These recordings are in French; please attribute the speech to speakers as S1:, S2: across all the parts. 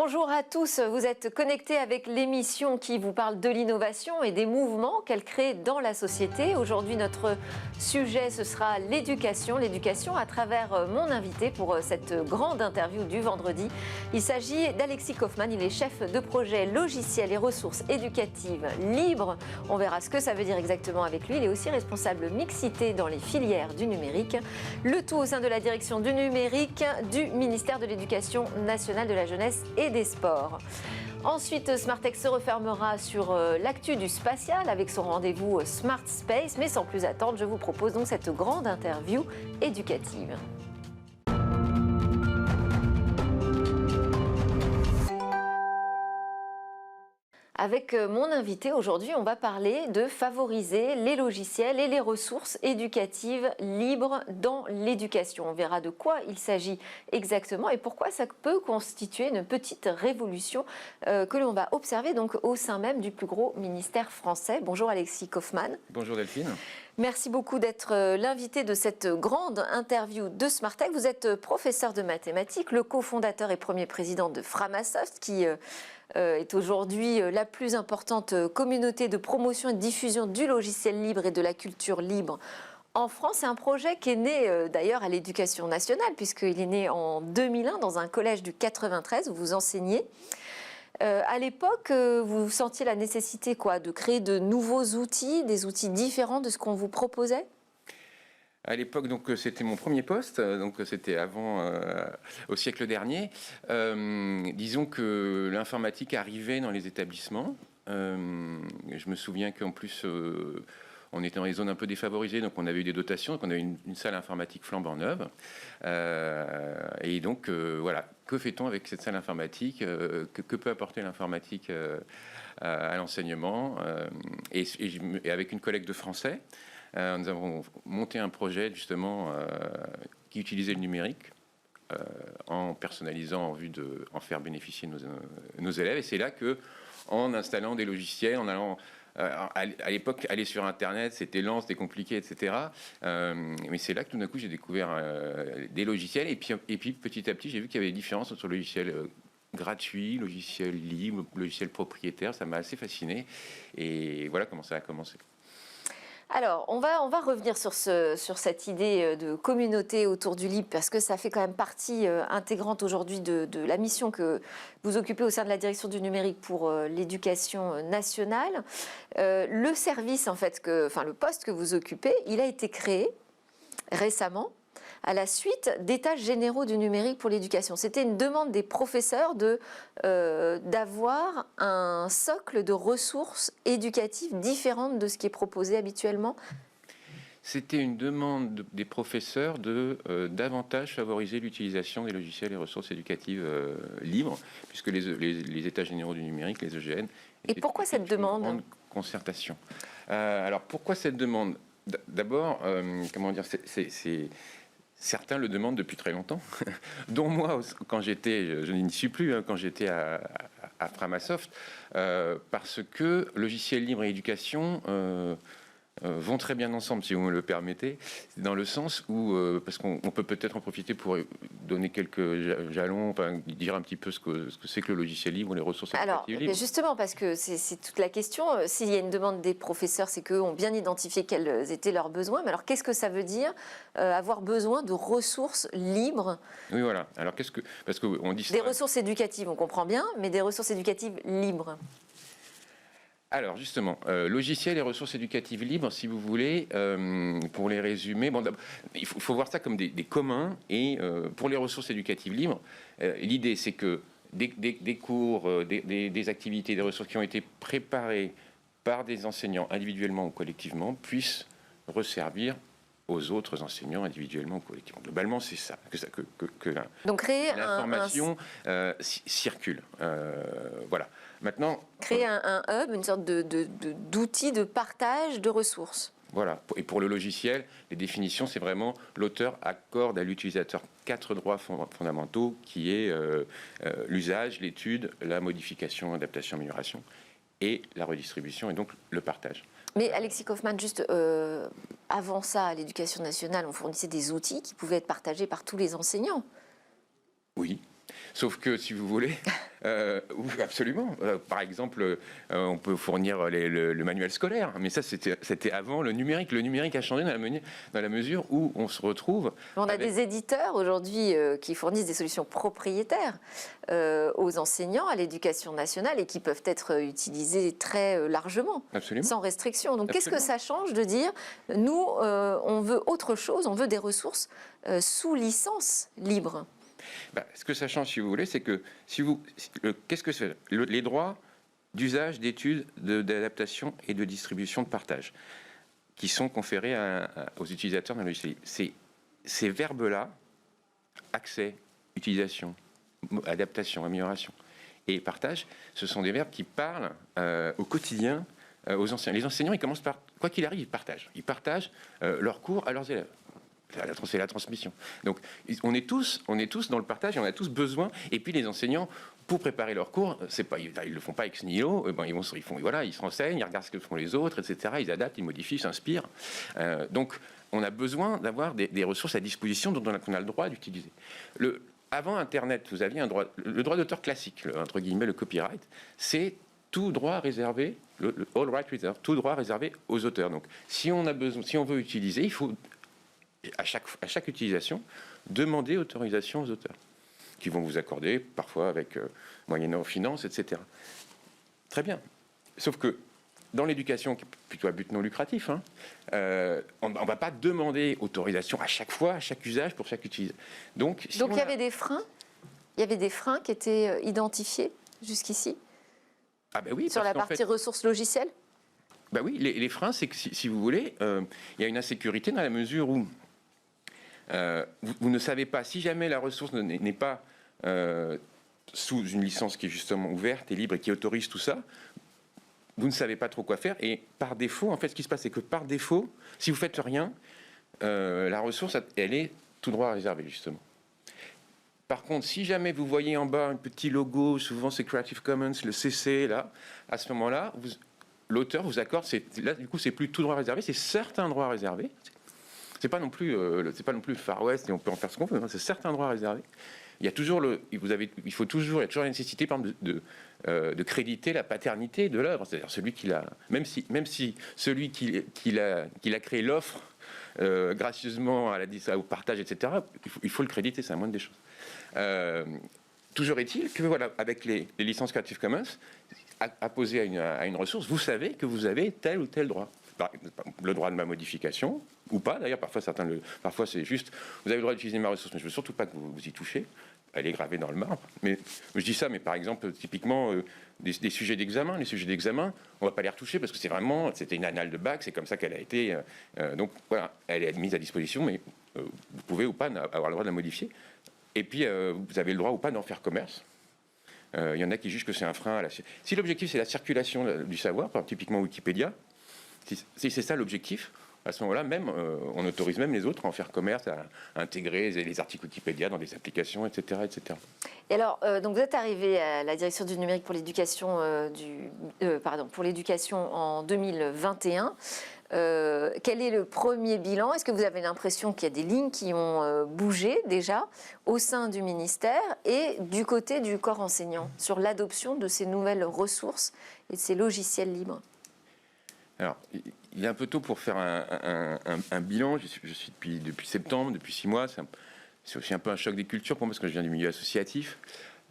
S1: Bonjour à tous, vous êtes connectés avec l'émission qui vous parle de l'innovation et des mouvements qu'elle crée dans la société. Aujourd'hui, notre sujet, ce sera l'éducation à travers mon invité pour cette grande interview du vendredi. Il s'agit d'Alexis Kaufmann, il est chef de projet logiciels et ressources éducatives libres. On verra ce que ça veut dire exactement avec lui. Il est aussi responsable mixité dans les filières du numérique. Le tout au sein de la direction du numérique du ministère de l'Éducation nationale, de la jeunesse et des sports. Ensuite, Smartech se refermera sur l'actu du spatial avec son rendez-vous Smart Space. Mais sans plus attendre, je vous propose donc cette grande interview éducative. Avec mon invité aujourd'hui, on va parler de favoriser les logiciels et les ressources éducatives libres dans l'éducation. On verra de quoi il s'agit exactement et pourquoi ça peut constituer une petite révolution que l'on va observer donc au sein même du plus gros ministère français. Bonjour Alexis Kaufmann.
S2: Bonjour Delphine.
S1: Merci beaucoup d'être l'invité de cette grande interview de Smartech. Vous êtes professeur de mathématiques, le cofondateur et premier président de Framasoft qui est aujourd'hui la plus importante communauté de promotion et de diffusion du logiciel libre et de la culture libre en France. C'est un projet qui est né d'ailleurs à l'Éducation nationale, puisqu'il est né en 2001 dans un collège du 93 où vous enseignez. À l'époque, vous sentiez la nécessité de créer de nouveaux outils, des outils différents de ce qu'on vous proposait ?
S2: À l'époque, donc c'était mon premier poste, donc c'était avant, au siècle dernier. Disons que l'informatique arrivait dans les établissements. Je me souviens qu'en plus, on était dans les zones un peu défavorisées, donc on avait eu des dotations, donc on avait une salle informatique flambant neuve. Et donc, voilà, que fait-on avec cette salle informatique ? Que peut apporter l'informatique à l'enseignement ? Et avec une collègue de français, nous avons monté un projet justement qui utilisait le numérique en personnalisant en vue d'en faire bénéficier nos élèves. Et c'est là que, en installant des logiciels, en allant à l'époque, aller sur Internet, c'était lent, c'était compliqué, etc. Mais c'est là que tout d'un coup, j'ai découvert des logiciels. Et puis petit à petit, j'ai vu qu'il y avait des différences entre le logiciel gratuit, logiciel libre, logiciel propriétaire. Ça m'a assez fasciné. Et voilà comment ça a commencé.
S1: Alors, on va revenir sur cette idée de communauté autour du libre, parce que ça fait quand même partie intégrante aujourd'hui de la mission que vous occupez au sein de la direction du numérique pour l'éducation nationale. Le service, le poste que vous occupez, il a été créé récemment à la suite d'états généraux du numérique pour l'éducation. C'était une demande des professeurs d'avoir un socle de ressources éducatives différentes de ce qui est proposé habituellement.
S2: C'était une demande des professeurs de davantage favoriser l'utilisation des logiciels et ressources éducatives libres, puisque les états généraux du numérique, les EGN...
S1: Et pourquoi cette demande ?
S2: Une grande concertation. Alors, pourquoi cette demande ? D'abord, certains le demandent depuis très longtemps, dont moi, quand j'étais, je n'y suis plus, quand j'étais à Framasoft, parce que logiciel libre et éducation vont très bien ensemble, si vous me le permettez, dans le sens où, parce qu'on peut peut-être en profiter pour donner quelques jalons, dire un petit peu ce que c'est que le logiciel libre ou les ressources éducatives libres.
S1: Justement, parce que c'est toute la question, s'il y a une demande des professeurs, c'est qu'eux ont bien identifié quels étaient leurs besoins, mais alors qu'est-ce que ça veut dire avoir besoin de ressources libres ?
S2: Oui, voilà. Alors parce qu'on dit
S1: des ressources éducatives, on comprend bien, mais des ressources éducatives libres.
S2: Alors justement, logiciels et ressources éducatives libres, si vous voulez, pour les résumer, il faut voir ça comme des communs. Et pour les ressources éducatives libres, l'idée c'est que des cours, des activités, des ressources qui ont été préparées par des enseignants individuellement ou collectivement puissent resservir aux autres enseignants individuellement ou collectivement. Globalement, c'est ça, que l'information circule. Voilà. Maintenant,
S1: créer un hub, une sorte d'outil de partage de ressources.
S2: Voilà. Et pour le logiciel, les définitions, c'est vraiment l'auteur accorde à l'utilisateur 4 droits fondamentaux, qui est l'usage, l'étude, la modification, adaptation, amélioration, et la redistribution, et donc le partage.
S1: Mais Alexis Kaufmann, juste avant ça, à l'Éducation nationale, on fournissait des outils qui pouvaient être partagés par tous les enseignants.
S2: Oui. Sauf que, si vous voulez, oui, absolument. Par exemple, on peut fournir le manuel scolaire, mais ça, c'était avant le numérique. Le numérique a changé dans la mesure où on se retrouve...
S1: On a des éditeurs aujourd'hui qui fournissent des solutions propriétaires aux enseignants, à l'éducation nationale, et qui peuvent être utilisées très largement,
S2: Absolument.
S1: sans restriction. Donc, qu'est-ce que
S2: Absolument.
S1: ça change de dire, nous, on veut autre chose, on veut des ressources sous licence libre?
S2: Ce que ça change, si vous voulez, c'est que qu'est-ce que c'est les droits d'usage, d'études, d'adaptation et de distribution, de partage, qui sont conférés aux utilisateurs d'un logiciel. Ces verbes-là, accès, utilisation, adaptation, amélioration et partage, ce sont des verbes qui parlent au quotidien aux enseignants. Les enseignants, ils commencent par, quoi qu'il arrive, ils partagent. Ils partagent leurs cours à leurs élèves. C'est la transmission. Donc, on est tous dans le partage et on a tous besoin. Et puis, les enseignants, pour préparer leurs cours, ils le font pas ex nihilo. Ils se renseignent, ils regardent ce que font les autres, etc. Ils adaptent, ils modifient, ils s'inspirent. Donc, on a besoin d'avoir des ressources à disposition dont on a le droit d'utiliser. Avant Internet, vous aviez le droit d'auteur classique, entre guillemets, le copyright, c'est tout droit réservé, le all right reserved, tout droit réservé aux auteurs. Donc, si on veut utiliser, il faut à chaque utilisation, demandez autorisation aux auteurs, qui vont vous accorder, parfois avec moyennant finances, etc. Très bien. Sauf que dans l'éducation, qui est plutôt à but non lucratif, on ne va pas demander autorisation à chaque fois, à chaque usage, pour chaque utilisation. Donc
S1: il y avait des freins. Il y avait des freins qui étaient identifiés jusqu'ici.
S2: Ah ben oui,
S1: sur la partie ressources logicielles.
S2: Ben oui, les freins, c'est que si vous voulez, il y a une insécurité dans la mesure où vous ne savez pas, si jamais la ressource n'est pas sous une licence qui est justement ouverte et libre et qui autorise tout ça, vous ne savez pas trop quoi faire. Et par défaut, en fait, ce qui se passe, c'est que par défaut, si vous faites rien, la ressource, elle est tout droit réservée, justement. Par contre, si jamais vous voyez en bas un petit logo, souvent c'est Creative Commons, le CC, là, à ce moment-là, l'auteur vous accorde, là, du coup, c'est plus tout droit réservé, c'est certains droits réservés. C'est pas non plus le Far West et on peut en faire ce qu'on veut. C'est certains droits réservés. Il y a toujours il y a toujours la nécessité, par exemple, de créditer la paternité de l'œuvre, c'est-à-dire celui qui l'a, même si celui qui l'a créé l'offre gracieusement au partage, etc. Il faut le créditer, c'est la moindre des choses. Toujours est-il que voilà, avec les licences Creative Commons, apposées à une ressource, vous savez que vous avez tel ou tel droit. Le droit de ma modification, ou pas d'ailleurs, parfois c'est juste, vous avez le droit d'utiliser ma ressource, mais je ne veux surtout pas que vous y touchez, elle est gravée dans le marbre. Mais je dis ça, mais par exemple, typiquement, des sujets d'examen, les sujets d'examen, on ne va pas les retoucher parce que c'était une annale de bac, c'est comme ça qu'elle a été, donc voilà, elle est mise à disposition, mais vous pouvez ou pas avoir le droit de la modifier. Et puis, vous avez le droit ou pas d'en faire commerce. Il y en a qui jugent que c'est un frein à la... Si l'objectif, c'est la circulation du savoir, par exemple, typiquement Wikipédia, si c'est ça l'objectif, à ce moment-là, même, on autorise même les autres à en faire commerce, à intégrer les articles Wikipédia dans des applications, etc. etc.
S1: Et alors, donc vous êtes arrivé à la direction du numérique pour l'éducation pour l'éducation en 2021. Quel est le premier bilan? Est-ce que vous avez l'impression qu'il y a des lignes qui ont bougé déjà au sein du ministère et du côté du corps enseignant sur l'adoption de ces nouvelles ressources et de ces logiciels libres?
S2: Alors, il est un peu tôt pour faire un bilan. Je suis depuis septembre, depuis 6 mois. C'est aussi un peu un choc des cultures pour moi, parce que je viens du milieu associatif.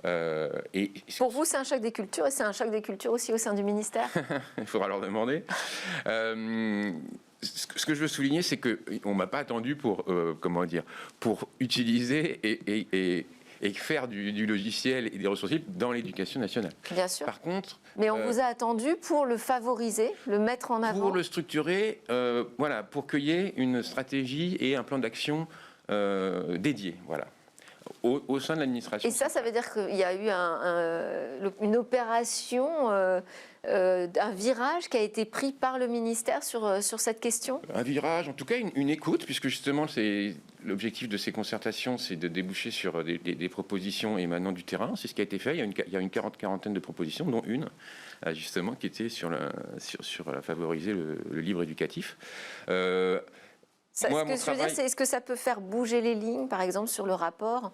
S1: Pour vous, c'est un choc des cultures, et c'est un choc des cultures aussi au sein du ministère?
S2: Il faudra leur demander. Ce que je veux souligner, c'est qu'on ne m'a pas attendu pour utiliser et faire du logiciel et des ressources libres dans l'éducation nationale.
S1: Bien sûr.
S2: Par contre...
S1: Mais on vous a attendu pour le favoriser, le mettre en avant?
S2: Pour le structurer, voilà, pour qu'il y ait une stratégie et un plan d'action dédié, voilà, au sein de l'administration.
S1: Et ça veut dire qu'il y a eu une opération, un virage qui a été pris par le ministère sur cette question?
S2: Un virage, en tout cas une écoute, puisque justement l'objectif de ces concertations, c'est de déboucher sur des propositions émanant du terrain. C'est ce qui a été fait. Il y a une quarantaine de propositions, dont une justement qui était sur favoriser le libre éducatif. Moi,
S1: ce que je veux dire, c'est est-ce que ça peut faire bouger les lignes, par exemple, sur le rapport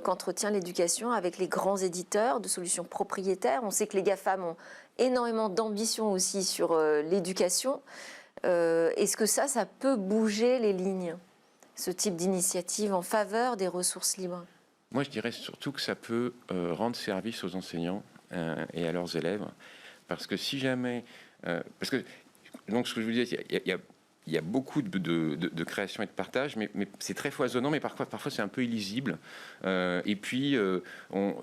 S1: qu'entretient l'éducation avec les grands éditeurs de solutions propriétaires? On sait que les GAFAM ont énormément d'ambition aussi sur l'éducation. Est-ce que ça peut bouger les lignes, ce type d'initiative en faveur des ressources libres?
S2: Moi, je dirais surtout que ça peut rendre service aux enseignants et à leurs élèves. Parce que si jamais... parce que, donc, ce que je vous disais, il y a beaucoup de création et de partage, mais c'est très foisonnant, mais parfois c'est un peu illisible. Et puis,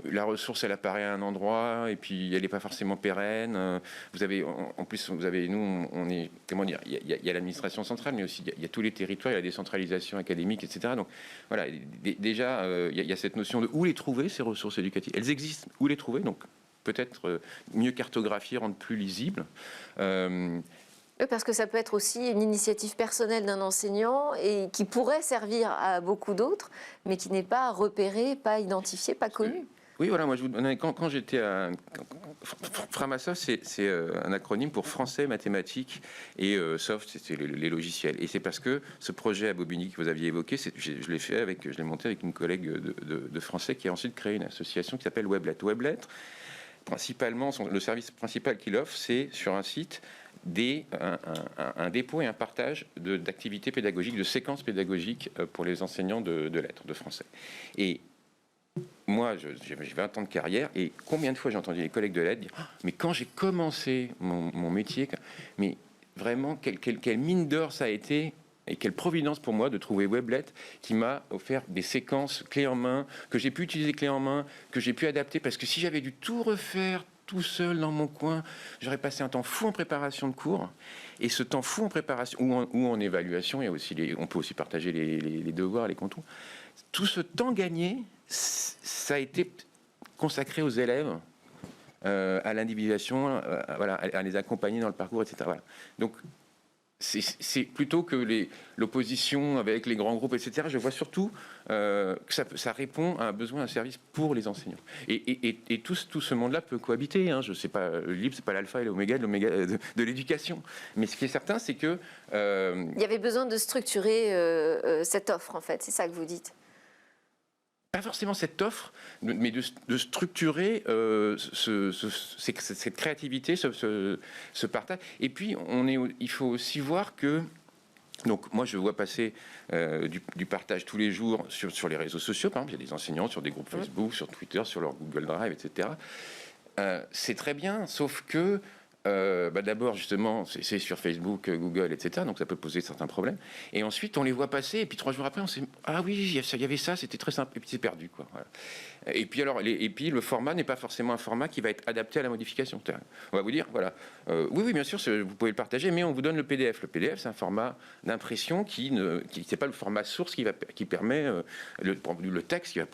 S2: la ressource, elle apparaît à un endroit, et puis elle n'est pas forcément pérenne. Vous avez, en plus, nous, on est, comment dire, il y a l'administration centrale, mais aussi il y a tous les territoires, il y a la décentralisation académique, etc. Donc, voilà, déjà, il y a cette notion de où les trouver, ces ressources éducatives. Elles existent, où les trouver, donc peut-être mieux cartographier, rendre plus lisible.
S1: Parce que ça peut être aussi une initiative personnelle d'un enseignant et qui pourrait servir à beaucoup d'autres, mais qui n'est pas repéré, pas identifié, pas connu.
S2: Oui, voilà, moi, quand j'étais à Framasoft, c'est un acronyme pour français, mathématiques et soft, c'était les logiciels. Et c'est parce que ce projet à Bobigny que vous aviez évoqué, je l'ai monté avec une collègue de français qui a ensuite créé une association qui s'appelle Weblet. Weblet, principalement, le service principal qu'il offre, c'est sur un site un dépôt et un partage d'activités pédagogiques, de séquences pédagogiques pour les enseignants de lettres, de français. Et moi, j'ai 20 ans de carrière, et combien de fois j'ai entendu les collègues de lettres dire « Mais quand j'ai commencé mon métier, mais vraiment, quelle mine d'or ça a été !» Et quelle providence pour moi de trouver Weblet qui m'a offert des séquences clés en main, que j'ai pu utiliser clés en main, que j'ai pu adapter, parce que si j'avais dû tout refaire tout seul dans mon coin, j'aurais passé un temps fou en préparation de cours. Et ce temps fou en préparation, ou en évaluation, il y a aussi on peut aussi partager les devoirs, les contours. Tout ce temps gagné, ça a été consacré aux élèves, à l'individualisation, voilà, à les accompagner dans le parcours, etc. Voilà. Donc, c'est plutôt que l'opposition avec les grands groupes, etc. Je vois surtout que ça répond à un besoin, à un service pour les enseignants. Et tout ce monde-là peut cohabiter. Hein. Je sais pas, le libre, c'est pas l'alpha et l'oméga de l'éducation. Mais ce qui est certain, c'est que...
S1: Il y avait besoin de structurer cette offre, en fait. C'est ça que vous dites.
S2: Pas forcément cette offre, mais de structurer cette créativité, ce partage. Et puis, il faut aussi voir que... Donc, moi, je vois passer du partage tous les jours sur les réseaux sociaux. Par exemple, il y a des enseignants sur des groupes Facebook, sur Twitter, sur leur Google Drive, etc. C'est très bien, sauf que... d'abord, justement, c'est sur Facebook, Google, etc. Donc, ça peut poser certains problèmes. Et ensuite, on les voit passer. Et puis, 3 jours après, on sait « Ah oui, il y avait ça, c'était très simple. » Et puis, c'est perdu, quoi. Voilà. Et puis, le format n'est pas forcément un format qui va être adapté à la modification. On va vous dire, voilà, oui, bien sûr, vous pouvez le partager, mais on vous donne le PDF. Le PDF, c'est un format d'impression qui c'est pas le format source qui permet le texte qui va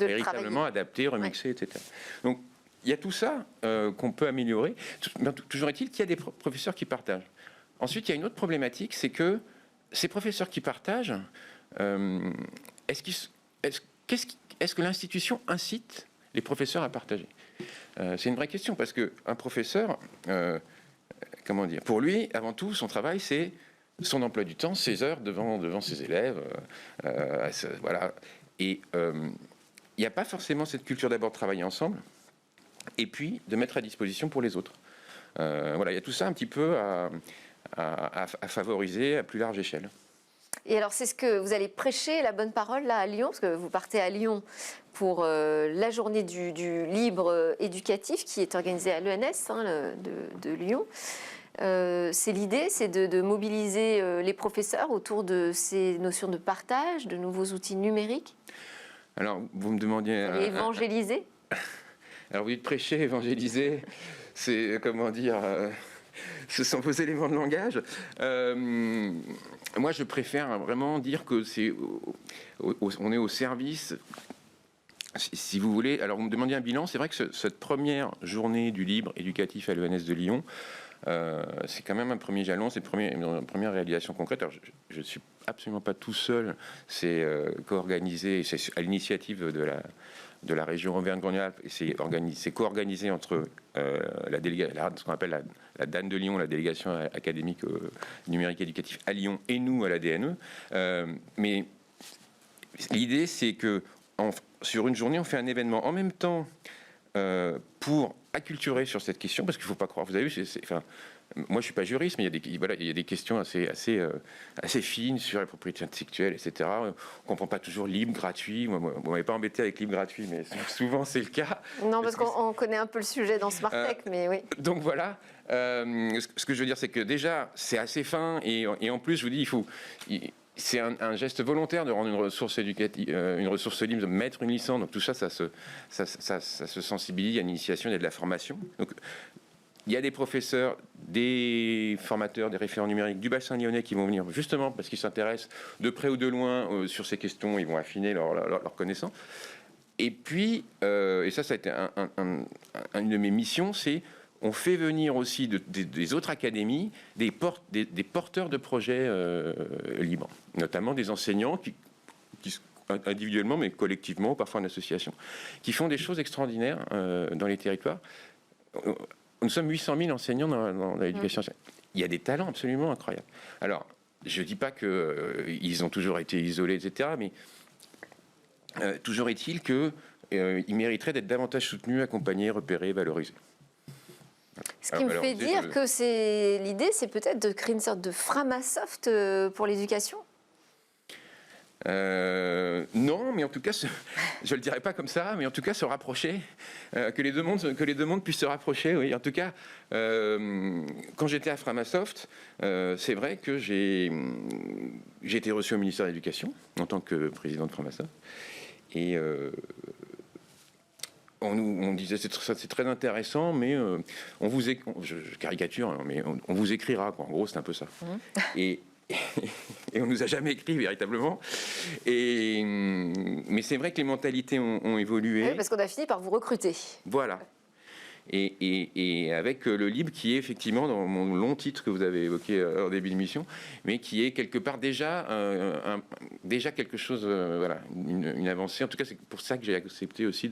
S2: véritablement adapter, remixer, etc. Donc, il y a tout ça qu'on peut améliorer. Toujours est-il qu'il y a des professeurs qui partagent. Ensuite, il y a une autre problématique, c'est que ces professeurs qui partagent, est-ce que l'institution incite les professeurs à partager ? C'est une vraie question, parce qu'un professeur, comment dire, pour lui, avant tout, son travail, c'est son emploi du temps, ses heures devant ses élèves. Voilà. Et il n'y a pas forcément cette culture d'abord de travailler ensemble, et puis de mettre à disposition pour les autres. Voilà, il y a tout ça un petit peu à favoriser à plus large échelle.
S1: Et alors, c'est ce que vous allez prêcher, la bonne parole, là, à Lyon, parce que vous partez à Lyon pour la journée du libre éducatif qui est organisée à l'ENS de Lyon. C'est l'idée, c'est de mobiliser les professeurs autour de ces notions de partage, de nouveaux outils numériques.
S2: Alors, vous me demandiez...
S1: évangéliser.
S2: Alors, vous dites prêcher, évangéliser, c'est, comment dire... ce sont vos éléments de langage. Moi, je préfère vraiment dire que on est au service, si vous voulez. Alors, vous me demandiez un bilan. C'est vrai que cette première journée du libre éducatif à l'ENS de Lyon, c'est quand même un premier jalon, c'est une première réalisation concrète. Alors, je ne suis absolument pas tout seul, c'est co-organisé, c'est à l'initiative de la région Auvergne-Rhône-Alpes, et c'est co-organisé entre ce qu'on appelle la DAN de Lyon, la délégation académique numérique éducatif à Lyon, et nous à la DNE. Mais l'idée, c'est que sur une journée, on fait un événement en même temps pour acculturer sur cette question, parce qu'il ne faut pas croire, vous avez vu, moi je ne suis pas juriste, mais il y a des questions assez fines sur la propriété intellectuelle, etc. On ne comprend pas toujours libre, gratuit. Moi, vous ne m'avez pas embêté avec libre, gratuit, mais souvent c'est le cas.
S1: Non, parce qu'on connaît un peu le sujet dans Smart Tech, mais oui.
S2: Donc voilà, ce que je veux dire, c'est que déjà, c'est assez fin, et en plus, je vous dis, c'est un geste volontaire de rendre une ressource éducative, une ressource libre, de mettre une licence. Donc tout ça, ça se sensibilise. Il y a une initiation, il y a de la formation. Donc il y a des professeurs, des formateurs, des référents numériques du bassin lyonnais qui vont venir justement parce qu'ils s'intéressent de près ou de loin sur ces questions. Ils vont affiner leur connaissance. Et puis, et ça a été une de mes missions, c'est on fait venir aussi des autres académies des porteurs de projets libres, notamment des enseignants qui individuellement, mais collectivement, parfois en association, qui font des choses extraordinaires dans les territoires. Nous sommes 800 000 enseignants dans l'éducation. Il y a des talents absolument incroyables. Alors, je ne dis pas qu'ils ont toujours été isolés, etc., mais toujours est-il qu'ils mériteraient d'être davantage soutenus, accompagnés, repérés, valorisés.
S1: Ce qui me fait dire que l'idée, c'est peut-être de créer une sorte de Framasoft pour l'éducation.
S2: Non, mais en tout cas, je le dirais pas comme ça, mais en tout cas se rapprocher, que les deux mondes puissent se rapprocher. Oui, en tout cas, quand j'étais à Framasoft, c'est vrai que j'ai été reçu au ministère de l'Éducation en tant que président de Framasoft, et on disait c'est très intéressant, mais je caricature, hein, mais on vous écrira, quoi. En gros, c'est un peu ça. Et on nous a jamais écrit véritablement. Mais c'est vrai que les mentalités ont évolué.
S1: Oui, parce qu'on a fini par vous recruter.
S2: Voilà. Et avec le libre qui est effectivement dans mon long titre que vous avez évoqué en début d'émission, mais qui est quelque part déjà quelque chose, voilà, une avancée. En tout cas, c'est pour ça que j'ai accepté aussi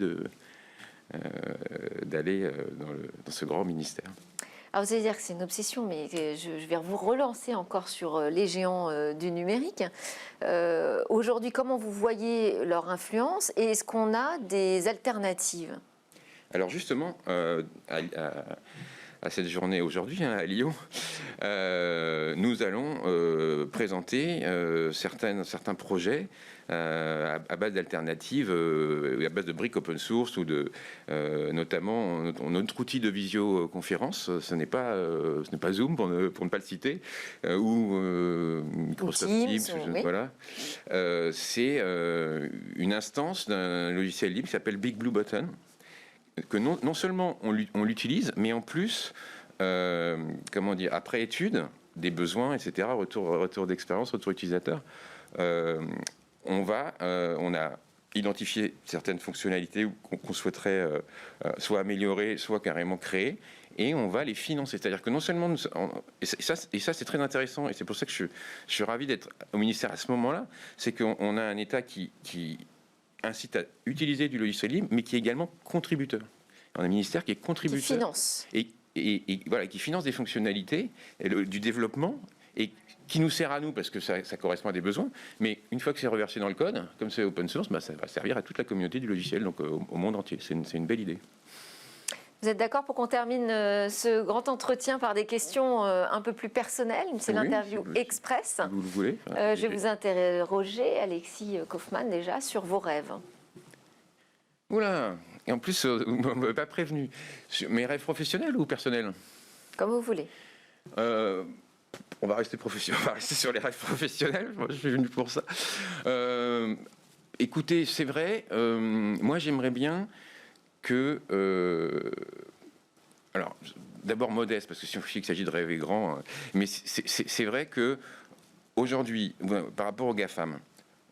S2: d'aller dans ce grand ministère.
S1: Alors vous allez dire que c'est une obsession, mais je vais vous relancer encore sur les géants du numérique. Aujourd'hui, comment vous voyez leur influence et est-ce qu'on a des alternatives ?
S2: Alors justement, à cette journée aujourd'hui, à Lyon, nous allons présenter certains projets à base d'alternatives, à base de briques open source ou notamment notre outil de visioconférence. Ce n'est pas Zoom pour ne pas le citer, ou Microsoft Teams. Voilà. C'est une instance d'un logiciel libre qui s'appelle Big Blue Button, que non seulement on l'utilise, mais en plus, après étude des besoins, etc., retour d'expérience, retour utilisateur, on a identifié certaines fonctionnalités qu'on souhaiterait soit améliorer, soit carrément créer, et on va les financer. C'est-à-dire que non seulement et ça c'est très intéressant, et c'est pour ça que je suis ravi d'être au ministère à ce moment-là, c'est qu'on a un État qui incite à utiliser du logiciel libre, mais qui est également contributeur. On a un ministère qui est contributeur.
S1: Qui finance.
S2: Et voilà, qui finance des fonctionnalités, du développement, et qui nous sert à nous, parce que ça correspond à des besoins. Mais une fois que c'est reversé dans le code, comme c'est open source, ça va servir à toute la communauté du logiciel, donc au monde entier. C'est une belle idée.
S1: Vous êtes d'accord pour qu'on termine ce grand entretien par des questions un peu plus personnelles ? C'est l'interview express.
S2: Vous le voulez.
S1: Je vais vous interroger, Alexis Kaufmann, déjà, sur vos rêves.
S2: Oula. Et en plus, vous ne m'avez pas prévenu. Mes rêves professionnels ou personnels ?
S1: Comme vous voulez.
S2: On va rester professionnel. On va rester sur les rêves professionnels. Moi, je suis venu pour ça. Écoutez, c'est vrai. Moi, j'aimerais bien que... alors, d'abord modeste, parce que si on dit qu'il s'agit de rêver grand, mais c'est vrai que aujourd'hui, par rapport aux GAFAM,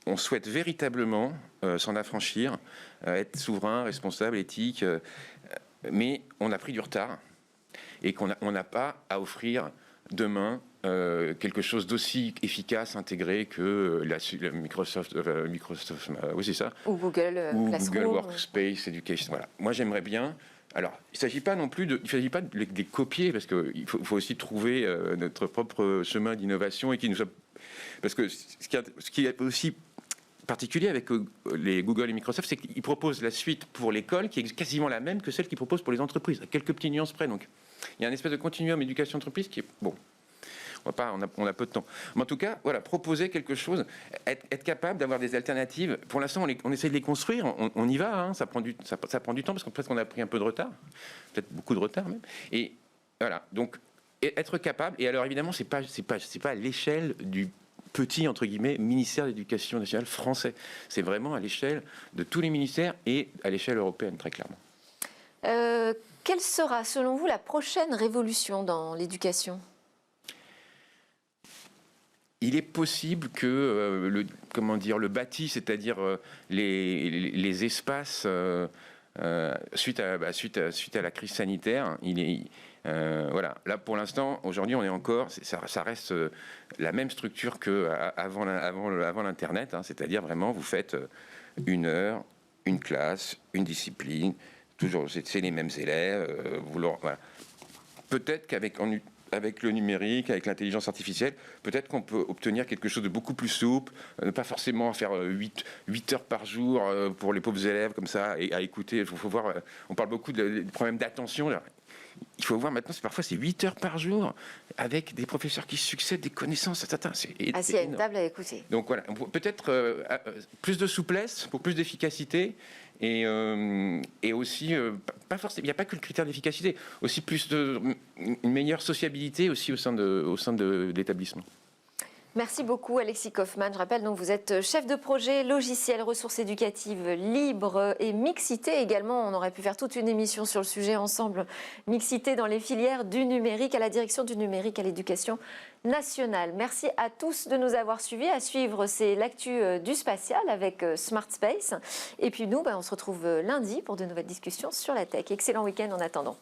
S2: on souhaite véritablement s'en affranchir, être souverain, responsable, éthique, mais on a pris du retard. et qu'on n'a pas à offrir demain quelque chose d'aussi efficace, intégré que la Microsoft, oui c'est ça,
S1: ou Google,
S2: ou
S1: Classroom,
S2: Google Workspace Education. Voilà. Moi j'aimerais bien. Alors, il ne s'agit pas non plus de les copier, parce qu'il faut aussi trouver notre propre chemin d'innovation et qui nous soit... Parce que ce qui est aussi particulier avec les Google et Microsoft, c'est qu'ils proposent la suite pour l'école qui est quasiment la même que celle qu'ils proposent pour les entreprises, à quelques petites nuances près. Donc, il y a un espèce de continuum éducation-entreprise qui est bon. On a peu de temps. Mais en tout cas, voilà, proposer quelque chose, être capable d'avoir des alternatives. Pour l'instant, on essaie de les construire, on y va, hein, ça prend du temps parce qu'en fait, on a pris un peu de retard, peut-être beaucoup de retard même. Et voilà, donc être capable. Et alors évidemment, c'est pas à l'échelle du petit entre guillemets ministère de l'Éducation nationale français. C'est vraiment à l'échelle de tous les ministères et à l'échelle européenne, très clairement.
S1: Quelle sera, selon vous, la prochaine révolution dans l'éducation ?
S2: Il est possible que le bâti, c'est-à-dire les espaces suite à la crise sanitaire, voilà. Là, pour l'instant, aujourd'hui, on est encore, ça reste la même structure qu'avant l'Internet, hein, c'est-à-dire vraiment, vous faites 1 heure, une classe, une discipline, toujours, c'est les mêmes élèves. Voilà. Peut-être qu'avec le numérique, avec l'intelligence artificielle, peut-être qu'on peut obtenir quelque chose de beaucoup plus souple, ne pas forcément faire 8 heures par jour pour les pauvres élèves comme ça, et à écouter. Il faut voir, on parle beaucoup des problèmes d'attention. Il faut voir maintenant, parfois c'est 8 heures par jour, avec des professeurs qui succèdent, des connaissances,
S1: assis à une table à écouter.
S2: Donc voilà, peut-être plus de souplesse pour plus d'efficacité. Et aussi, pas forcément, il n'y a pas que le critère d'efficacité, aussi une meilleure sociabilité aussi au sein de l'établissement.
S1: Merci beaucoup Alexis Kaufmann. Je rappelle donc vous êtes chef de projet logiciel ressources éducatives libres et mixité également. On aurait pu faire toute une émission sur le sujet ensemble. Mixité dans les filières du numérique, à la direction du numérique à l'éducation nationale. Merci à tous de nous avoir suivis. À suivre, c'est l'actu du spatial avec Smart Space. Et puis nous, on se retrouve lundi pour de nouvelles discussions sur la tech. Excellent week-end en attendant.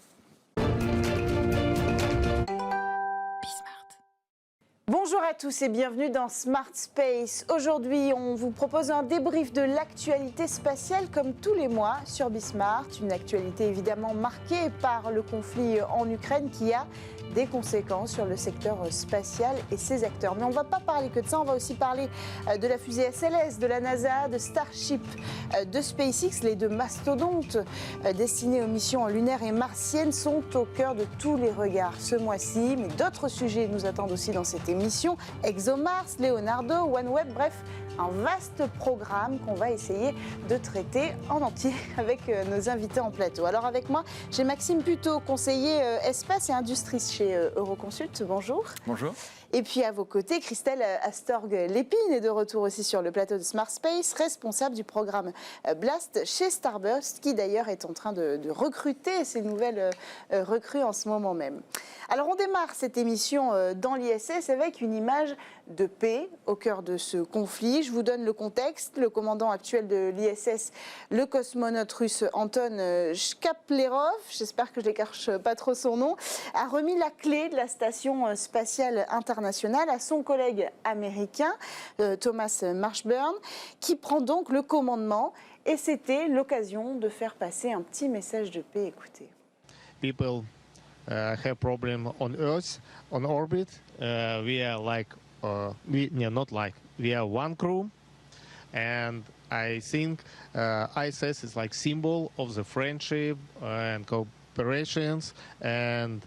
S3: Bonjour à tous et bienvenue dans Smart Space. Aujourd'hui, on vous propose un débrief de l'actualité spatiale comme tous les mois sur Bismart. Une actualité évidemment marquée par le conflit en Ukraine qui a des conséquences sur le secteur spatial et ses acteurs. Mais on ne va pas parler que de ça, on va aussi parler de la fusée SLS, de la NASA, de Starship, de SpaceX. Les deux mastodontes destinés aux missions lunaires et martiennes sont au cœur de tous les regards ce mois-ci. Mais d'autres sujets nous attendent aussi dans cette émission. ExoMars, Leonardo, OneWeb, bref, un vaste programme qu'on va essayer de traiter en entier avec nos invités en plateau. Alors avec moi, j'ai Maxime Puteaux, conseiller espace et industrie chez Euroconsult. Bonjour.
S4: Bonjour.
S3: Et puis à vos côtés, Christelle Astorg-Lépine est de retour aussi sur le plateau de Smart Space, responsable du programme Blast chez Starburst, qui d'ailleurs est en train de recruter ces nouvelles recrues en ce moment même. Alors on démarre cette émission dans l'ISS avec une image de paix au cœur de ce conflit. Je vous donne le contexte. Le commandant actuel de l'ISS, le cosmonaute russe Anton Shkaplerov, j'espère que je n'écorche pas trop son nom, a remis la clé de la station spatiale internationale à son collègue américain, Thomas Marshburn, qui prend donc le commandement. Et c'était l'occasion de faire passer un petit message de paix. Écoutez.
S5: People have problem on Earth, on orbit. We are like, we are one crew, and I think ISS is like symbol of the friendship and cooperations and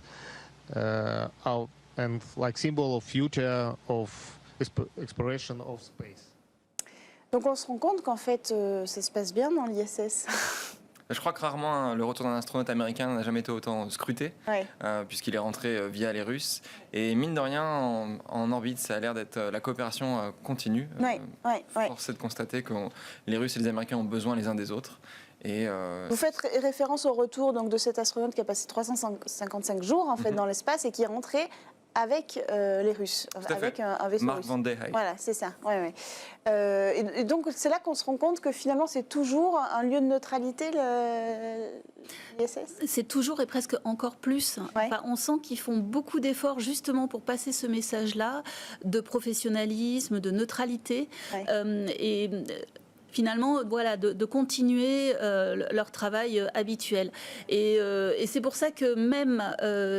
S5: and like symbol of future of exploration of space.
S3: Donc on se rend compte qu'en fait ça se passe bien dans l'ISS.
S4: Je crois que rarement le retour d'un astronaute américain n'a jamais été autant scruté,
S3: Ouais.
S4: Puisqu'il est rentré via les Russes. Et mine de rien, en orbite, ça a l'air d'être la coopération continue. Force est de constater que les Russes et les Américains ont besoin les uns des autres. Et
S3: Vous faites référence au retour donc, de cet astronaute qui a passé 355 jours en fait, dans l'espace et qui est rentré avec les Russes, avec un vaisseau
S4: Mark
S3: russe.
S4: Van der Hey.
S3: Voilà, c'est ça. Ouais. Et donc, c'est là qu'on se rend compte que finalement, c'est toujours un lieu de neutralité, l'ISS.
S6: C'est toujours et presque encore plus.
S3: Ouais.
S6: Enfin, on sent qu'ils font beaucoup d'efforts justement pour passer ce message-là de professionnalisme, de neutralité.
S3: Ouais.
S6: Finalement, voilà, de continuer leur travail habituel. Et c'est pour ça que même,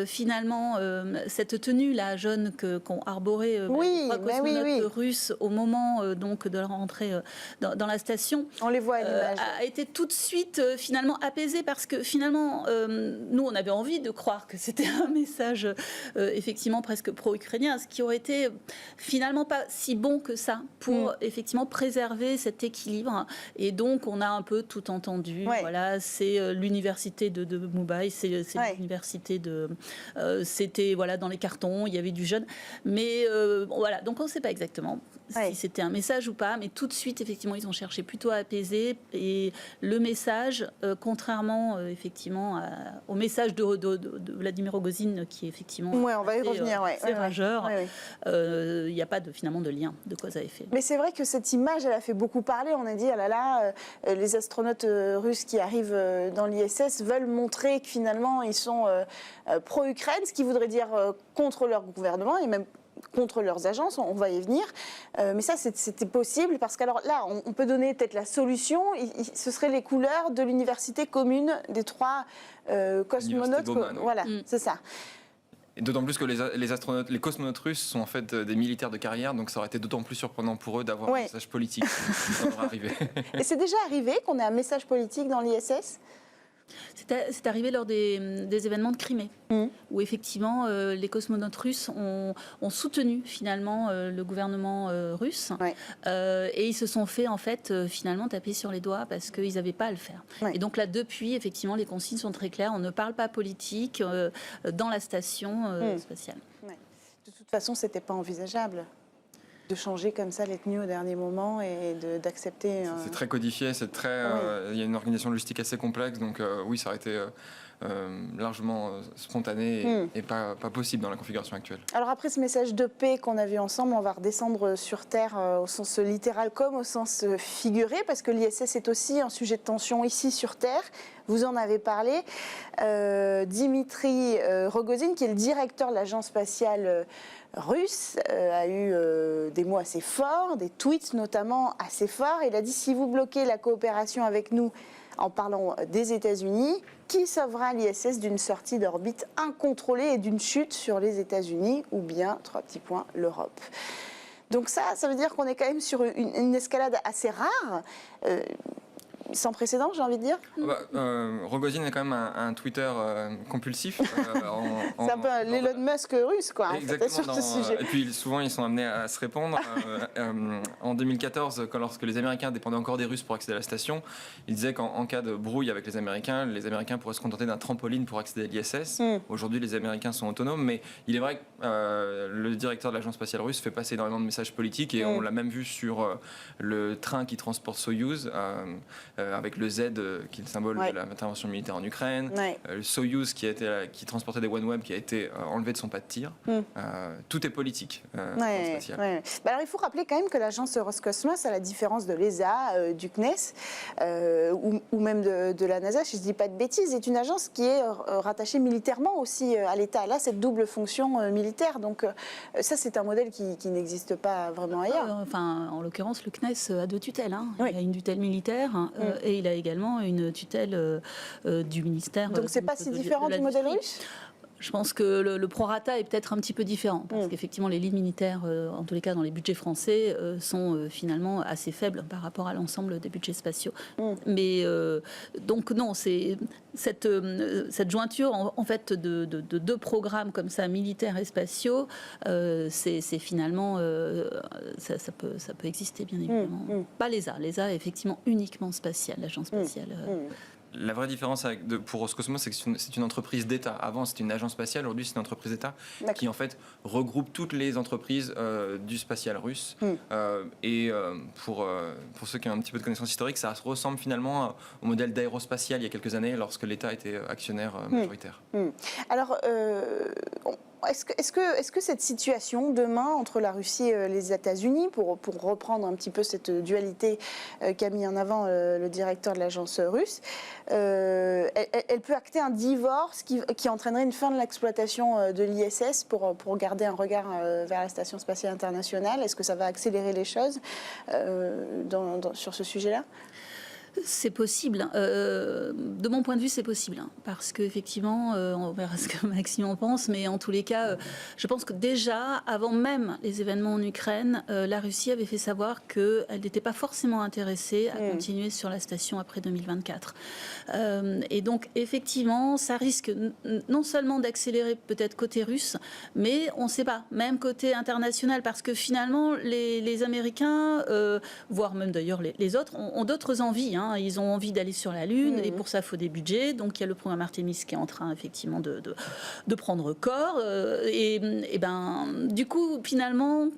S6: finalement, cette tenue-là, jaune qu'ont arboré les 3 cosmonautes russes au moment donc, de leur entrée dans la station,
S3: On les voit à l'image.
S6: a été tout de suite, finalement, apaisée parce que, finalement, nous, on avait envie de croire que c'était un message, effectivement, presque pro-ukrainien, ce qui aurait été, finalement, pas si bon que ça pour, effectivement, préserver cet équilibre. Et donc, on a un peu tout entendu.
S3: Ouais.
S6: Voilà, c'est l'université de Mumbai, c'est l'université de... c'était voilà, dans les cartons, il y avait du jeune. Mais voilà, donc on ne sait pas exactement si c'était un message ou pas. Mais tout de suite, effectivement, ils ont cherché plutôt à apaiser. Et le message, contrairement, effectivement, au message de Vladimir Rogozin, qui est effectivement...
S3: Ouais, on va y revenir.
S6: C'est rageur. Il n'y a pas finalement de lien de cause à effet.
S3: Mais c'est vrai que cette image, elle a fait beaucoup parler. On a dit, ah là là, les astronautes russes qui arrivent dans l'ISS veulent montrer que finalement, ils sont pro-Ukraine, ce qui voudrait dire contre leur gouvernement et même contre leurs agences, on va y venir. Mais ça, c'était possible parce que alors là, on peut donner peut-être la solution. Ce seraient les couleurs de l'université commune des 3 cosmonautes. Voilà, c'est ça.
S4: Et d'autant plus que les cosmonautes russes sont en fait des militaires de carrière, donc ça aurait été d'autant plus surprenant pour eux d'avoir un message politique. Ça devrait arriver. Et
S3: c'est déjà arrivé qu'on ait un message politique dans l'ISS ?
S6: C'est arrivé lors des événements de Crimée, où effectivement les cosmonautes russes ont soutenu finalement le gouvernement russe, et ils se sont fait en fait finalement taper sur les doigts parce qu'ils n'avaient pas à le faire. Et donc là depuis effectivement les consignes sont très claires, on ne parle pas politique dans la station spatiale.
S3: De toute façon, c'était pas envisageable de changer comme ça les tenues au dernier moment et d'accepter...
S4: C'est très codifié, c'est très... Il y a une organisation logistique assez complexe, donc oui, ça aurait été largement spontané et pas possible dans la configuration actuelle.
S3: Alors après ce message de paix qu'on a vu ensemble, on va redescendre sur Terre au sens littéral comme au sens figuré, parce que l'ISS est aussi un sujet de tension ici sur Terre. Vous en avez parlé. Dimitri Rogozin, qui est le directeur de l'agence spatiale russe, a eu des mots assez forts, des tweets notamment assez forts. Il a dit, si vous bloquez la coopération avec nous en parlant des États-Unis, qui sauvera l'ISS d'une sortie d'orbite incontrôlée et d'une chute sur les États-Unis, ou bien, 3 petits points, l'Europe. Donc ça veut dire qu'on est quand même sur une escalade assez rare, sans précédent, j'ai envie de dire.
S4: Rogozin est quand même un Twitter compulsif.
S3: C'est un peu l'Elon Musk russe, quoi.
S4: Exactement.
S3: Sur ce sujet.
S4: Et puis souvent, ils sont amenés à se répondre. En 2014, lorsque les Américains dépendaient encore des Russes pour accéder à la station, il disait qu'en cas de brouille avec les Américains pourraient se contenter d'un trampoline pour accéder à l'ISS. Aujourd'hui, les Américains sont autonomes, mais il est vrai que le directeur de l'agence spatiale russe fait passer énormément de messages politiques, et on l'a même vu sur le train qui transporte Soyouz, avec le Z qui est le symbole de l'intervention militaire en Ukraine, le Soyouz qui transportait des OneWeb qui a été enlevé de son pas de tir. Tout est politique spatial.
S3: Alors il faut rappeler quand même que l'agence Roscosmos, à la différence de l'ESA, du CNES ou même de la NASA, si je ne dis pas de bêtises, est une agence qui est rattachée militairement aussi à l'État. Là, cette double fonction militaire. Donc ça, c'est un modèle qui n'existe pas vraiment ailleurs.
S6: Enfin, en l'occurrence, le CNES a 2 tutelles. Il y a une tutelle militaire et il a également une tutelle du ministère.
S3: Donc c'est pas si différent du modèle russe ?
S6: Je pense que le prorata est peut-être un petit peu différent, parce qu'effectivement les lignes militaires, en tous les cas dans les budgets français, sont finalement assez faibles par rapport à l'ensemble des budgets spatiaux. Mais donc non, c'est cette jointure en fait de 2 programmes comme ça, militaires et spatiaux, c'est finalement ça peut exister bien évidemment. Pas l'ESA, l'ESA est effectivement uniquement spatiale, l'agence spatiale.
S4: La vraie différence pour Roscosmos, c'est que c'est une entreprise d'État. Avant, c'était une agence spatiale. Aujourd'hui, c'est une entreprise d'État qui, en fait, regroupe toutes les entreprises du spatial russe. Et pour ceux qui ont un petit peu de connaissances historiques, ça ressemble finalement au modèle d'aérospatial il y a quelques années, lorsque l'État était actionnaire majoritaire.
S3: Alors, est-ce que cette situation demain entre la Russie et les États-Unis, pour reprendre un petit peu cette dualité qu'a mis en avant le directeur de l'agence russe, elle peut acter un divorce qui entraînerait une fin de l'exploitation de l'ISS pour garder un regard vers la Station spatiale internationale? Est-ce que ça va accélérer les choses sur ce sujet-là?
S6: C'est possible. De mon point de vue, c'est possible. Parce qu'effectivement, on verra ce que Maxime en pense, mais en tous les cas, je pense que déjà, avant même les événements en Ukraine, la Russie avait fait savoir qu'elle n'était pas forcément intéressée à continuer sur la station après 2024. Et donc, effectivement, ça risque non seulement d'accélérer peut-être côté russe, mais on ne sait pas, même côté international, parce que finalement, les Américains, voire même d'ailleurs les autres, ont d'autres envies. Ils ont envie d'aller sur la Lune et pour ça, il faut des budgets. Donc, il y a le programme Artemis qui est en train, effectivement, de prendre corps. Du coup, finalement...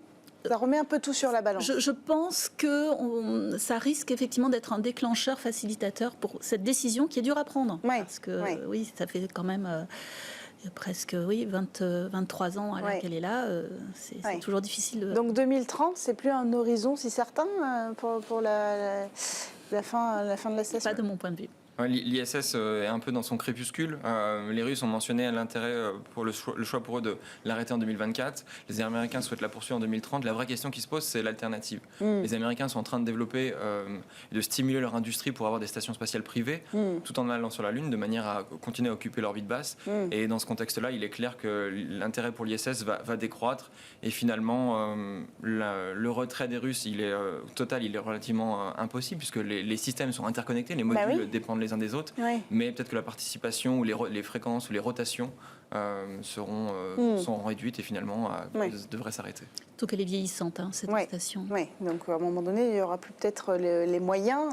S3: Ça remet un peu tout sur la balance.
S6: Je pense que ça risque effectivement d'être un déclencheur facilitateur pour cette décision qui est dure à prendre. Parce que, oui, ça fait quand même... presque 23 ans qu'elle est là, c'est toujours difficile.
S3: Donc 2030, c'est plus un horizon si certain pour la fin de la station?
S6: Pas de mon point de vue.
S4: L'ISS est un peu dans son crépuscule. Les Russes ont mentionné l'intérêt pour le choix pour eux de l'arrêter en 2024. Les Américains souhaitent la poursuivre en 2030. La vraie question qui se pose, c'est l'alternative. Les Américains sont en train de développer et de stimuler leur industrie pour avoir des stations spatiales privées, tout en allant sur la Lune, de manière à continuer à occuper l'orbite basse. Et dans ce contexte-là, il est clair que l'intérêt pour l'ISS va décroître. Et finalement, le retrait des Russes, il est relativement impossible, puisque les systèmes sont interconnectés, les modules dépendent les uns des autres, mais peut-être que la participation ou les fréquences ou les rotations seront réduites et finalement devraient s'arrêter.
S6: Surtout qu'elle est vieillissante, cette station.
S3: Oui, donc à un moment donné, il y aura peut-être les moyens,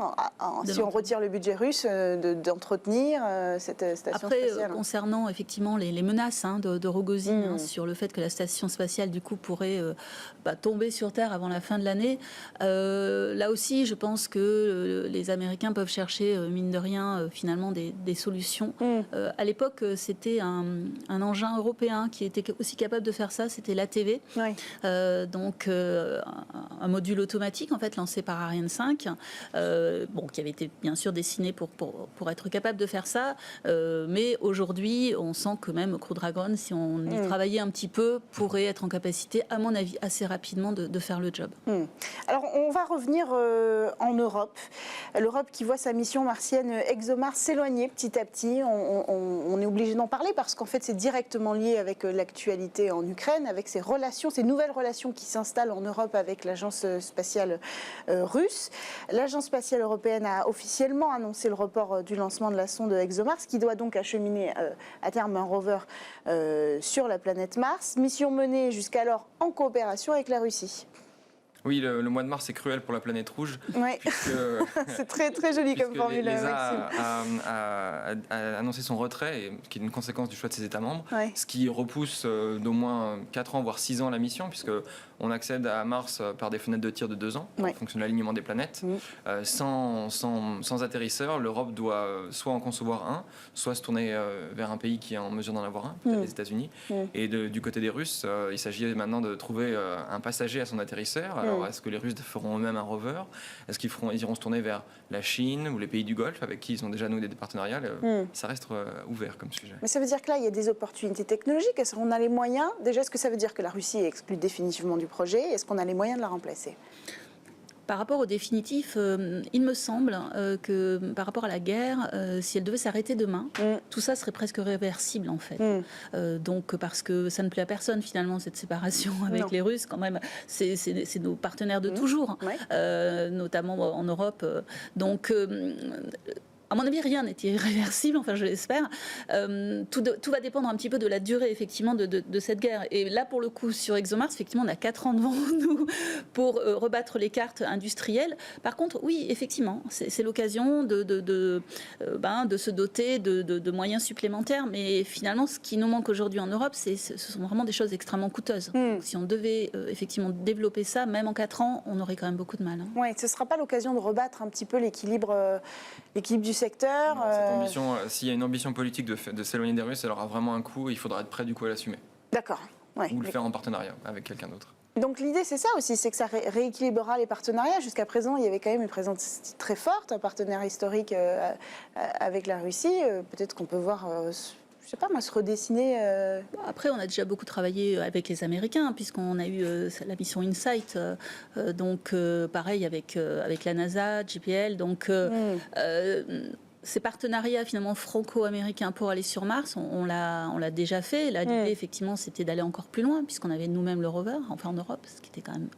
S3: si on retire le budget russe, d'entretenir cette station spatiale.
S6: Après, concernant effectivement les menaces de Rogozin sur le fait que la station spatiale du coup pourrait tomber sur Terre avant la fin de l'année, là aussi, je pense que les Américains peuvent chercher, mine de rien, finalement des solutions. À l'époque, c'était un engin européen qui était aussi capable de faire ça, c'était l'ATV. Donc un module automatique en fait lancé par Ariane 5, qui avait été bien sûr dessiné pour être capable de faire ça, mais aujourd'hui on sent que même Crew Dragon, si on y travaillait un petit peu, pourrait être en capacité, à mon avis, assez rapidement de faire le job.
S3: Alors on va revenir en Europe. L'Europe qui voit sa mission martienne ExoMars s'éloigner petit à petit. On est obligé d'en parler parce qu'en fait c'est directement lié avec l'actualité en Ukraine, avec ces nouvelles relations qui s'installe en Europe avec l'agence spatiale russe. L'agence spatiale européenne a officiellement annoncé le report du lancement de la sonde ExoMars, qui doit donc acheminer à terme un rover sur la planète Mars. Mission menée jusqu'alors en coopération avec la Russie.
S4: Oui, le mois de mars est cruel pour la planète rouge.
S3: C'est très, très joli comme formule.
S4: L'ESA a annoncé son retrait, qui est une conséquence du choix de ses États membres, ce qui repousse d'au moins 4 ans, voire 6 ans la mission, puisque on accède à Mars par des fenêtres de tir de 2 ans, en fonction de l'alignement des planètes. Sans atterrisseur, l'Europe doit soit en concevoir un, soit se tourner vers un pays qui est en mesure d'en avoir un, peut-être les États-Unis. Et du côté des Russes, il s'agit maintenant de trouver un passager à son atterrisseur. Alors, est-ce que les Russes feront eux-mêmes un rover? Est-ce qu'ils iront se tourner vers la Chine ou les pays du Golfe, avec qui ils ont déjà noué des partenariats? Ça reste ouvert comme sujet.
S3: Mais ça veut dire que là, il y a des opportunités technologiques. Est-ce qu'on a les moyens? Déjà, est-ce que ça veut dire que la Russie est exclue définitivement du projet? Est-ce qu'on a les moyens de la remplacer?
S6: Par rapport au définitif, il me semble que par rapport à la guerre, si elle devait s'arrêter demain, tout ça serait presque réversible en fait. Donc parce que ça ne plaît à personne finalement cette séparation avec les Russes quand même. C'est nos partenaires de toujours, notamment en Europe. Donc à mon avis, rien n'est irréversible, enfin je l'espère. Tout va dépendre un petit peu de la durée, effectivement, de cette guerre. Et là, pour le coup, sur ExoMars, effectivement, on a 4 ans devant nous pour rebattre les cartes industrielles. Par contre, oui, effectivement, c'est l'occasion de se doter de moyens supplémentaires. Mais finalement, ce qui nous manque aujourd'hui en Europe, ce sont vraiment des choses extrêmement coûteuses. Donc, si on devait effectivement développer ça, même en 4 ans, on aurait quand même beaucoup de mal.
S3: Oui, ce ne sera pas l'occasion de rebattre un petit peu l'équilibre du secteur.
S4: S'il y a une ambition politique de s'éloigner des Russes, elle aura vraiment un coût et il faudra être prêt du coup à l'assumer.
S3: D'accord. Ouais,
S4: ou le faire en partenariat avec quelqu'un d'autre.
S3: Donc l'idée c'est ça aussi, c'est que ça rééquilibrera les partenariats. Jusqu'à présent, il y avait quand même une présence très forte, un partenaire historique avec la Russie. Peut-être qu'on peut voir, je sais pas moi, se redessiner.
S6: Après, on a déjà beaucoup travaillé avec les Américains, puisqu'on a eu la mission InSight, donc pareil avec la NASA, JPL, donc... Ces partenariats finalement franco-américains pour aller sur Mars, on l'a déjà fait. Là, l'idée, effectivement, c'était d'aller encore plus loin, puisqu'on avait nous-mêmes le rover, enfin en Europe, ce qui était quand même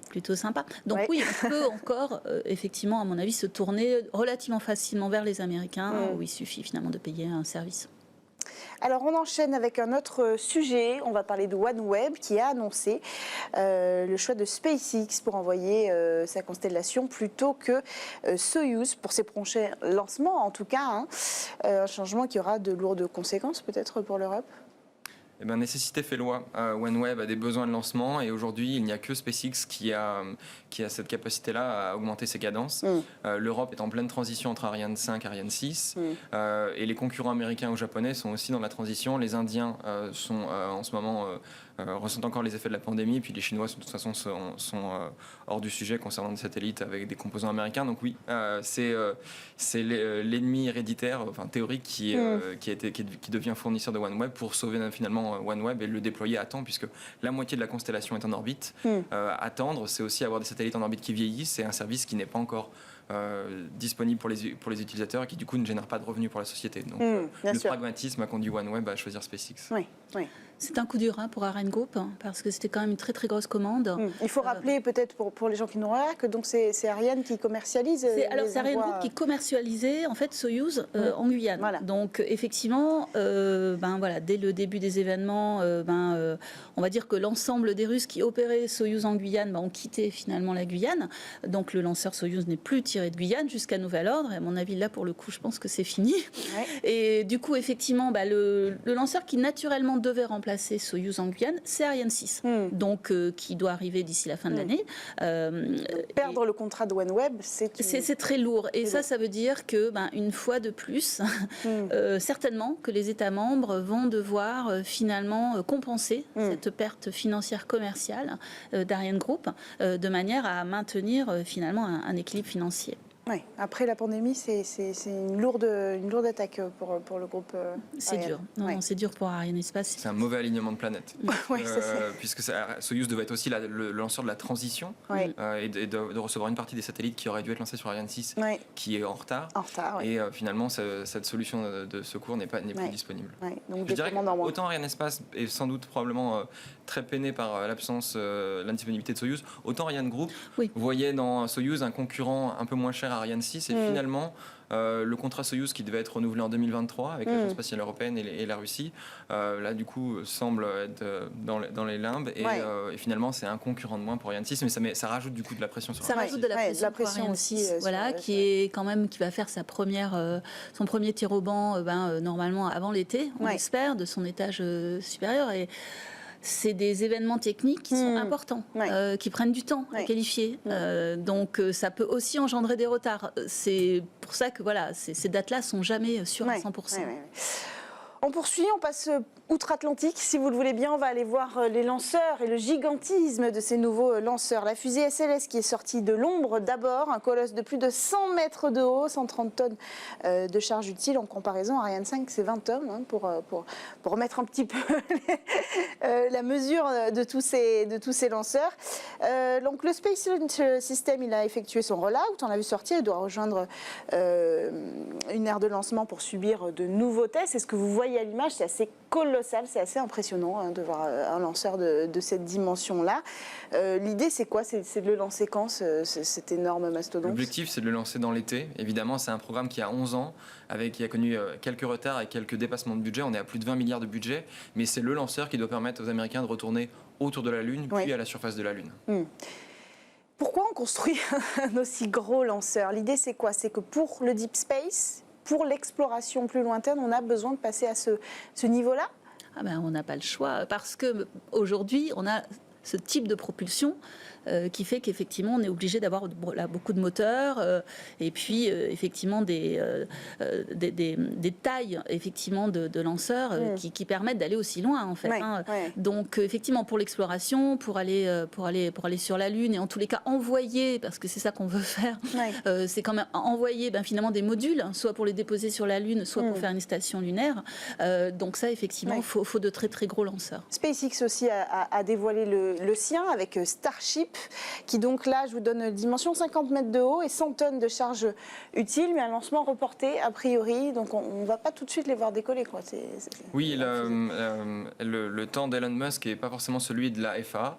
S6: plutôt sympa. Donc oui, on peut encore, effectivement, à mon avis, se tourner relativement facilement vers les Américains, où il suffit finalement de payer un service.
S3: Alors on enchaîne avec un autre sujet, on va parler de OneWeb qui a annoncé le choix de SpaceX pour envoyer sa constellation plutôt que Soyuz pour ses prochains lancements en tout cas, un changement qui aura de lourdes conséquences peut-être pour l'Europe.
S4: Eh ben, nécessité fait loi. OneWeb a des besoins de lancement et aujourd'hui, il n'y a que SpaceX qui a cette capacité-là à augmenter ses cadences. L'Europe est en pleine transition entre Ariane 5 et Ariane 6 et les concurrents américains ou japonais sont aussi dans la transition. Les Indiens sont en ce moment ressentent encore les effets de la pandémie, puis les Chinois de toute façon sont hors du sujet concernant des satellites avec des composants américains. Donc oui, c'est l'ennemi héréditaire, enfin théorique, qui devient fournisseur de OneWeb pour sauver finalement OneWeb et le déployer à temps, puisque la moitié de la constellation est en orbite. Attendre, c'est aussi avoir des satellites en orbite qui vieillissent. C'est un service qui n'est pas encore disponible pour les utilisateurs et qui du coup ne génère pas de revenus pour la société. Donc le pragmatisme a conduit OneWeb à choisir SpaceX.
S3: Oui.
S6: C'est un coup dur pour Ariane Group, parce que c'était quand même une très très grosse commande.
S3: Il faut rappeler peut-être pour les gens qui n'auraient que donc c'est Ariane qui commercialise.
S6: C'est Ariane Group qui commercialisait en fait Soyuz en Guyane. Voilà. Donc effectivement, dès le début des événements, on va dire que l'ensemble des Russes qui opéraient Soyuz en Guyane ont quitté finalement la Guyane. Donc le lanceur Soyuz n'est plus tiré de Guyane jusqu'à nouvel ordre. Et à mon avis là pour le coup, je pense que c'est fini. Ouais. Et du coup effectivement, le lanceur qui naturellement devait remplacer Soyuz en Guyane, c'est Ariane 6, donc qui doit arriver d'ici la fin de l'année.
S3: Perdre le contrat de OneWeb,
S6: c'est très lourd. Et ça veut dire que, une fois de plus, certainement que les États membres vont devoir finalement compenser cette perte financière commerciale d'Ariane Group, de manière à maintenir finalement un équilibre financier.
S3: Oui, après la pandémie, c'est une lourde attaque pour le groupe.
S6: C'est dur. Non, c'est dur pour Arianespace.
S4: C'est un mauvais alignement de planète. Puisque Soyuz devait être aussi le lanceur de la transition et de recevoir une partie des satellites qui auraient dû être lancés sur Ariane 6, qui est en retard. Et finalement, cette solution de secours n'est plus disponible.
S3: Donc
S4: je dirais autant Arianespace est sans doute probablement très peiné par l'indisponibilité de Soyuz, autant Ariane Group voyait dans Soyuz un concurrent un peu moins cher à Ariane 6 et finalement le contrat Soyuz qui devait être renouvelé en 2023 avec l'Agence spatiale européenne et la Russie là du coup semble être dans les limbes et finalement c'est un concurrent de moins pour Ariane 6 mais ça rajoute du coup de la pression sur
S6: ça rajoute de la pression Ariane 6 qui va faire son premier tir au banc normalement avant l'été on espère de son étage supérieur et c'est des événements techniques qui sont importants, qui prennent du temps à qualifier. Donc ça peut aussi engendrer des retards. C'est pour ça que ces dates-là sont jamais sûres à 100%.
S3: On poursuit, on passe outre-Atlantique, si vous le voulez bien. On va aller voir les lanceurs et le gigantisme de ces nouveaux lanceurs. La fusée SLS qui est sortie de l'ombre d'abord, un colosse de plus de 100 mètres de haut, 130 tonnes de charge utile. En comparaison, Ariane 5, c'est 20 tonnes, pour remettre un petit peu la mesure de tous ces lanceurs. Donc le Space Launch System, il a effectué son rollout, on l'a vu sortir, il doit rejoindre une aire de lancement pour subir de nouveaux tests. C'est ce que vous voyez à l'image, c'est assez colossal, c'est assez impressionnant de voir un lanceur de cette dimension-là. L'idée, c'est quoi? C'est de le lancer quand, cet énorme mastodonte?
S4: L'objectif, c'est de le lancer dans l'été. Évidemment, c'est un programme qui a 11 ans, qui a connu quelques retards et quelques dépassements de budget. On est à plus de 20 milliards de budget, mais c'est le lanceur qui doit permettre aux Américains de retourner autour de la Lune, puis à la surface de la Lune.
S3: Pourquoi on construit un aussi gros lanceur? L'idée, c'est quoi? C'est que pour le deep space, pour l'exploration plus lointaine, on a besoin de passer à ce niveau-là?
S6: On n'a pas le choix, parce qu'aujourd'hui, on a ce type de propulsion qui fait qu'effectivement on est obligé d'avoir beaucoup de moteurs et puis effectivement des tailles effectivement de lanceurs qui permettent d'aller aussi loin en fait. Donc effectivement pour l'exploration, pour aller sur la Lune et en tous les cas envoyer, parce que c'est ça qu'on veut faire, c'est quand même envoyer finalement des modules, soit pour les déposer sur la Lune, soit pour faire une station lunaire. Donc ça effectivement il faut de très très gros lanceurs.
S3: SpaceX aussi a dévoilé le sien avec Starship, qui donc là, je vous donne dimension 50 mètres de haut et 100 tonnes de charge utile, mais un lancement reporté a priori, donc on ne va pas tout de suite les voir décoller.
S4: Oui, le temps d'Elon Musk n'est pas forcément celui de la FAA,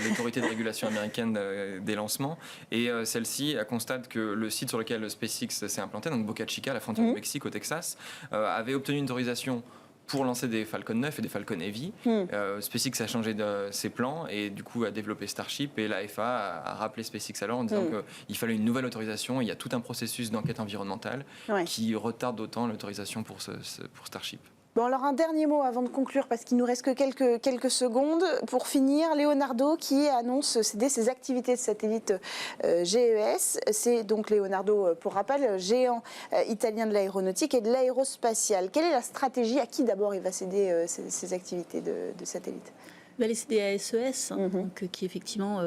S4: l'autorité de régulation américaine des lancements, et celle-ci constate que le site sur lequel SpaceX s'est implanté, donc Boca Chica, la frontière du Mexique au Texas, avait obtenu une autorisation pour lancer des Falcon 9 et des Falcon Heavy. SpaceX a changé ses plans et du coup a développé Starship, et la FAA a rappelé SpaceX alors en disant qu'il fallait une nouvelle autorisation. Il y a tout un processus d'enquête environnementale qui retarde d'autant l'autorisation pour Starship.
S3: Bon, alors un dernier mot avant de conclure, parce qu'il nous reste que quelques secondes. Pour finir, Leonardo qui annonce céder ses activités de satellite GES. C'est donc Leonardo, pour rappel, géant italien de l'aéronautique et de l'aérospatiale. Quelle est la stratégie? À qui d'abord il va céder ses activités de satellite?
S6: Il va les céder à SES, donc, qui est effectivement,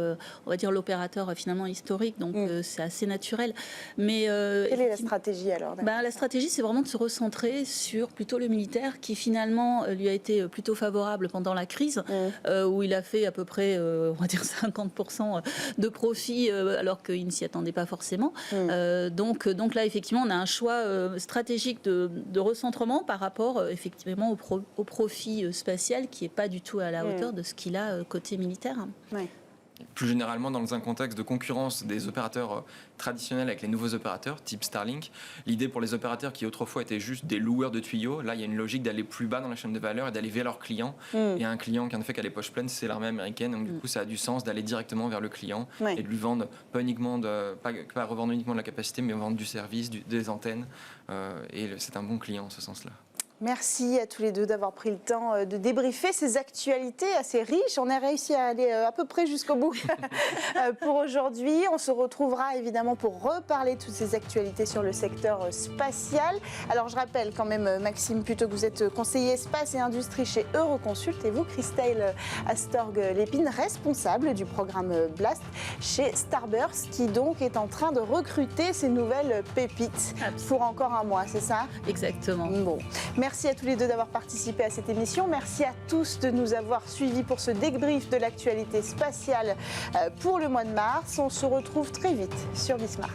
S6: on va dire, l'opérateur finalement historique, donc c'est assez naturel. Mais,
S3: quelle est la stratégie alors?
S6: La stratégie, c'est vraiment de se recentrer sur plutôt le militaire, qui finalement lui a été plutôt favorable pendant la crise, où il a fait à peu près, on va dire 50% de profit, alors qu'il ne s'y attendait pas forcément. Donc là, effectivement, on a un choix stratégique de recentrement par rapport effectivement au profit spatial, qui n'est pas du tout à la hauteur de ce qu'il a côté militaire.
S4: Plus généralement, dans un contexte de concurrence des opérateurs traditionnels avec les nouveaux opérateurs, type Starlink, l'idée pour les opérateurs qui autrefois étaient juste des loueurs de tuyaux, là il y a une logique d'aller plus bas dans la chaîne de valeur et d'aller vers leurs clients. Et un client qui en effet qui a les poches pleines, c'est l'armée américaine, donc du coup ça a du sens d'aller directement vers le client et de lui vendre pas revendre uniquement de la capacité, mais vendre du service, des antennes, et c'est un bon client en ce sens-là.
S3: Merci à tous les deux d'avoir pris le temps de débriefer ces actualités assez riches. On a réussi à aller à peu près jusqu'au bout pour aujourd'hui. On se retrouvera évidemment pour reparler de toutes ces actualités sur le secteur spatial. Alors je rappelle quand même, Maxime Puteaux, que vous êtes conseiller espace et industrie chez Euroconsult, et vous, Christelle Astorg-Lépine, responsable du programme Blast chez Starburst, qui donc est en train de recruter ces nouvelles pépites pour encore un mois, c'est ça?
S6: Exactement.
S3: Bon. Merci à tous les deux d'avoir participé à cette émission. Merci à tous de nous avoir suivis pour ce débrief de l'actualité spatiale pour le mois de mars. On se retrouve très vite sur Bismart.